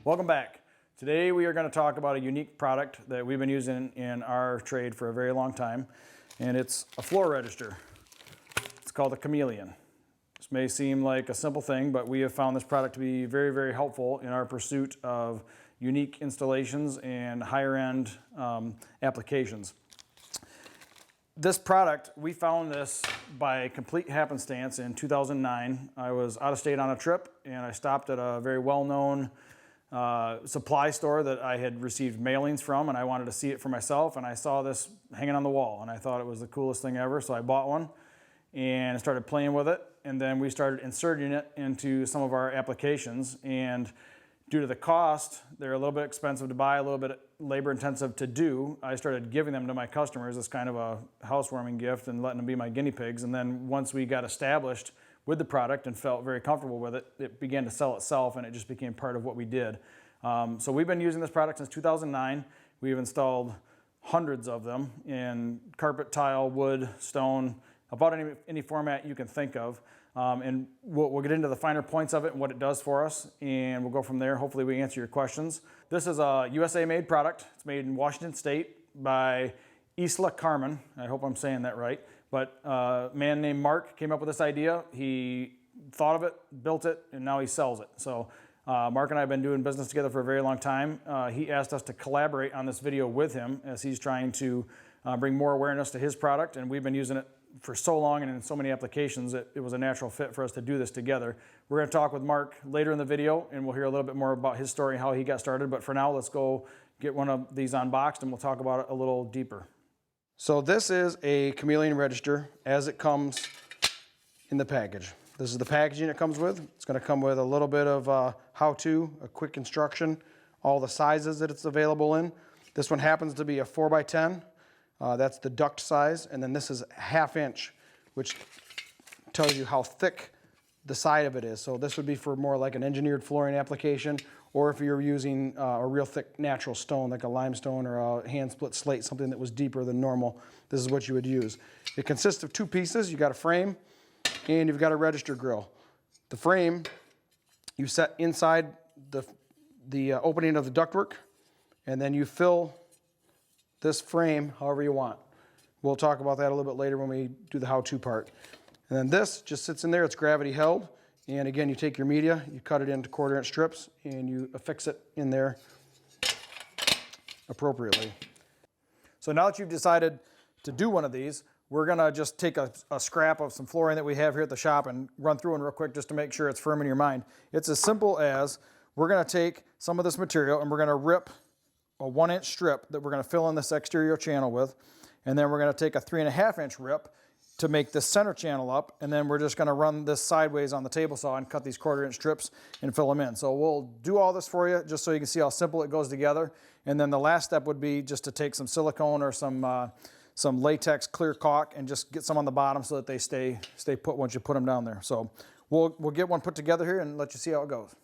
Welcome back. Today we are going to talk about a unique product that we've been using in our trade for a very long time, and it's a floor register. It's called a Chameleon. This may seem like a simple thing, but we have found this product to be very, very helpful in our pursuit of unique installations and higher end applications. This product, we found this by complete happenstance in 2009. I was out of state on a trip and I stopped at a very well-known supply store that I had received mailings from, and I wanted to see it for myself, and I saw this hanging on the wall and I thought it was the coolest thing ever, so I bought one and started playing with it, and then we started inserting it into some of our applications. And due to the cost, they're a little bit expensive to buy, a little bit labor intensive to do, I started giving them to my customers as kind of a housewarming gift and letting them be my guinea pigs. And then once we got established with the product and felt very comfortable with it, it began to sell itself and it just became part of what we did. So we've been using this product since 2009. We've installed hundreds of them in carpet, tile, wood, stone, about any format you can think of. And we'll get into the finer points of it and what it does for us, and we'll go from there. Hopefully we answer your questions. This is a USA made product. It's made in Washington State by Isla Carmen. I hope I'm saying that right. But a man named Mark came up with this idea. He thought of it, built it, and now he sells it. So Mark and I have been doing business together for a very long time. He asked us to collaborate on this video with him as he's trying to bring more awareness to his product, and we've been using it for so long and in so many applications that it was a natural fit for us to do this together. We're going to talk with Mark later in the video, and we'll hear a little bit more about his story, how he got started. But for now, let's go get one of these unboxed and we'll talk about it a little deeper. So this is a Chameleon Register as it comes in the package. This is the packaging it comes with. It's going to come with a little bit of how-to, a quick instruction, all the sizes that it's available in. This one happens to be a 4x10. That's the duct size, and then this is 1/2 inch, which tells you how thick the side of it is. So this would be for more like an engineered flooring application, or if you're using a real thick natural stone, like a limestone or a hand-split slate, something that was deeper than normal, this is what you would use. It consists of 2 pieces. You've got a frame, and you've got a register grill. The frame you set inside the opening of the ductwork, and then you fill this frame however you want. We'll talk about that a little bit later when we do the how-to part. And then this just sits in there. It's gravity held. And again, you take your media, you cut it into 1/4 inch strips, and you affix it in there appropriately. So now that you've decided to do one of these, we're gonna just take a scrap of some flooring that we have here at the shop and run through one real quick just to make sure it's firm in your mind. It's as simple as we're gonna take some of this material and we're gonna rip a 1-inch strip that we're going to fill in this exterior channel with, and then we're going to take a 3.5 inch rip to make this center channel up, and then we're just going to run this sideways on the table saw and cut these 1/4 inch strips and fill them in. So we'll do all this for you just so you can see how simple it goes together. And then the last step would be just to take some silicone or some latex clear caulk and just get some on the bottom so that they stay put once you put them down there. So we'll get one put together here and let you see how it goes.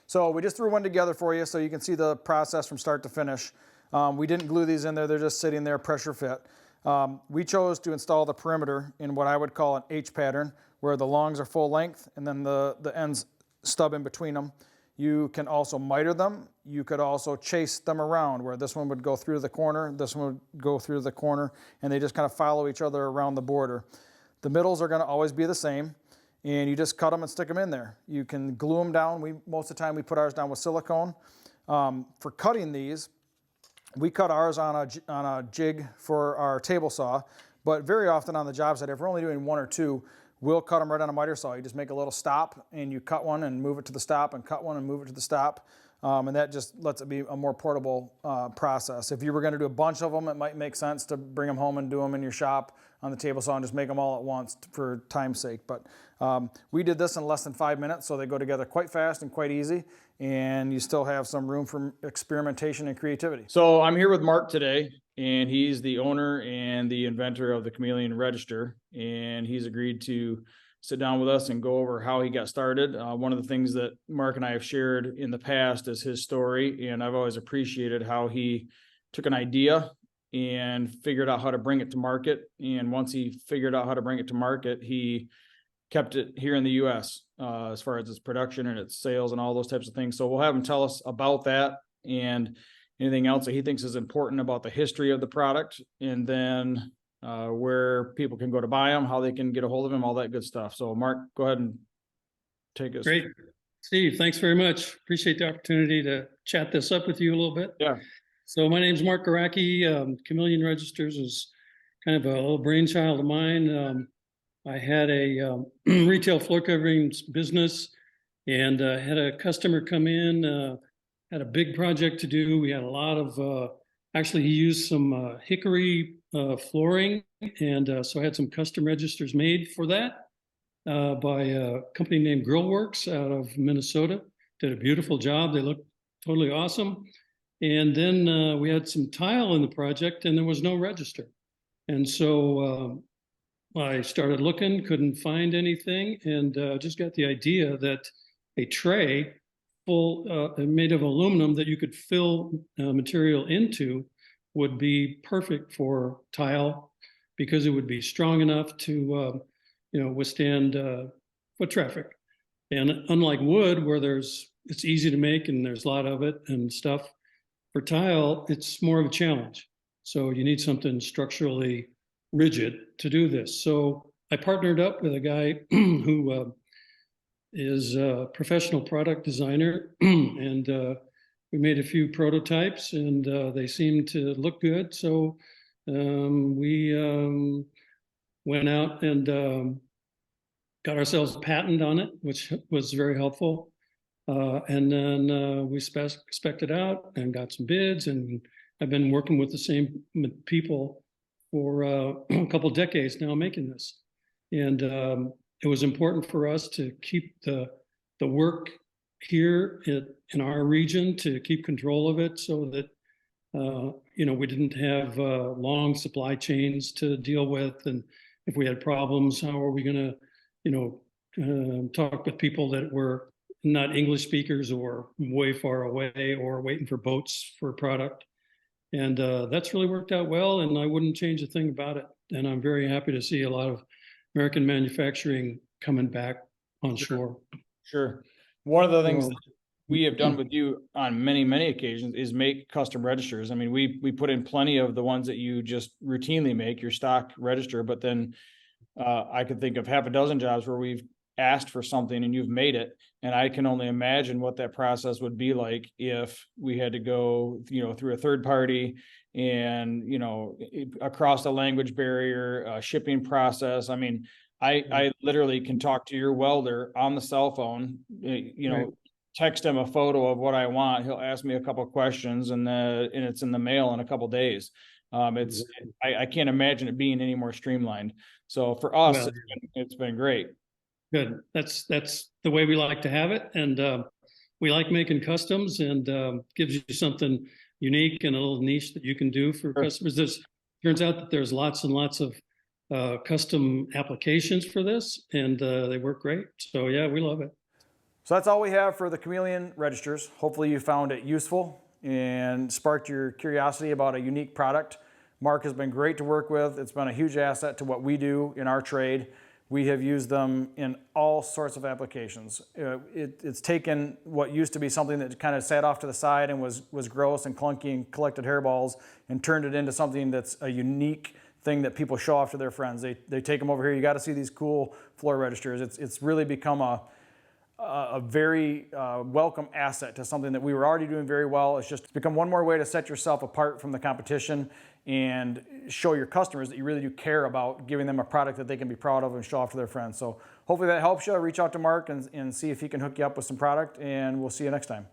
So we just threw one together for you so you can see the process from start to finish. We didn't glue these in there, they're just sitting there pressure fit. We chose to install the perimeter in what I would call an H pattern, where the longs are full length and then the ends stub in between them. You can also miter them. You could also chase them around, where this one would go through the corner, this one would go through the corner, and they just kind of follow each other around the border. The middles are going to always be the same, and you just cut them and stick them in there. You can glue them down. Most of the time we put ours down with silicone. For cutting these, we cut ours on a jig for our table saw, but very often on the job site, if we're only doing one or two, we'll cut them right on a miter saw. You just make a little stop and you cut one and move it to the stop and cut one and move it to the stop. And that just lets it be a more portable process. If you were going to do a bunch of them, it might make sense to bring them home and do them in your shop on the table saw and just make them all at once for time's sake. But we did this in less than 5 minutes, so they go together quite fast and quite easy, and you still have some room for experimentation and creativity. So I'm here with Mark today, and he's the owner and the inventor of the Chameleon Register, and he's agreed to sit down with us and go over how he got started. One of the things that Mark and I have shared in the past is his story, and I've always appreciated how he took an idea and figured out how to bring it to market. And once he figured out how to bring it to market, he kept it here in the U.S. As far as its production and its sales and all those types of things. So we'll have him tell us about that and anything else that he thinks is important about the history of the product, and then where people can go to buy them, how they can get a hold of them, all that good stuff. So Mark, go ahead and take us. Great. Steve, thanks very much. Appreciate the opportunity to chat this up with you a little bit. Yeah. So my name's Mark Goracke. Chameleon Registers is kind of a little brainchild of mine. I had a retail floor coverings business and had a customer come in, had a big project to do. We had a lot of, actually he used some hickory flooring, and so I had some custom registers made for that by a company named Grillworks out of Minnesota. Did a beautiful job. They looked totally awesome. And then we had some tile in the project, and there was no register. And so I started looking, couldn't find anything, and just got the idea that a tray full, made of aluminum that you could fill material into would be perfect for tile, because it would be strong enough to withstand foot traffic. And unlike wood, where it's easy to make and there's a lot of it and stuff, for tile, it's more of a challenge. So you need something structurally rigid to do this. So I partnered up with a guy who is a professional product designer, and we made a few prototypes, and they seemed to look good. So we went out and got ourselves a patent on it, which was very helpful. And then we spec'd it out and got some bids, and I've been working with the same people for a couple of decades now making this. And it was important for us to keep the work here in our region, to keep control of it, so that we didn't have long supply chains to deal with. And if we had problems, how are we going to talk with people that were not English speakers or way far away or waiting for boats for a product? And that's really worked out well, and I wouldn't change a thing about it. And I'm very happy to see a lot of American manufacturing coming back on shore. Sure. One of the things that we have done with you on many, many occasions is make custom registers. I mean, we put in plenty of the ones that you just routinely make, your stock register, but then I could think of half a dozen jobs where we've asked for something and you've made it. And I can only imagine what that process would be like if we had to go, through a third party and, across the language barrier, shipping process. I mean, I literally can talk to your welder on the cell phone, Right. text him a photo of what I want. He'll ask me a couple of questions, and it's in the mail in a couple of days. I can't imagine it being any more streamlined. So for us, it's been great. Good. That's the way we like to have it. And we like making customs, and gives you something unique and a little niche that you can do for customers. Turns out that there's lots and lots of custom applications for this, and they work great. So yeah, we love it. So that's all we have for the Chameleon Registers. Hopefully you found it useful and sparked your curiosity about a unique product. Mark has been great to work with. It's been a huge asset to what we do in our trade. We have used them in all sorts of applications. It's taken what used to be something that kind of sat off to the side and was gross and clunky and collected hairballs, and turned it into something that's a unique thing that people show off to their friends. They take them over here. You got to see these cool floor registers. It's really become a very welcome asset to something that we were already doing very well. It's just become one more way to set yourself apart from the competition and show your customers that you really do care about giving them a product that they can be proud of and show off to their friends. So hopefully that helps you. Reach out to Mark and see if he can hook you up with some product, and we'll see you next time.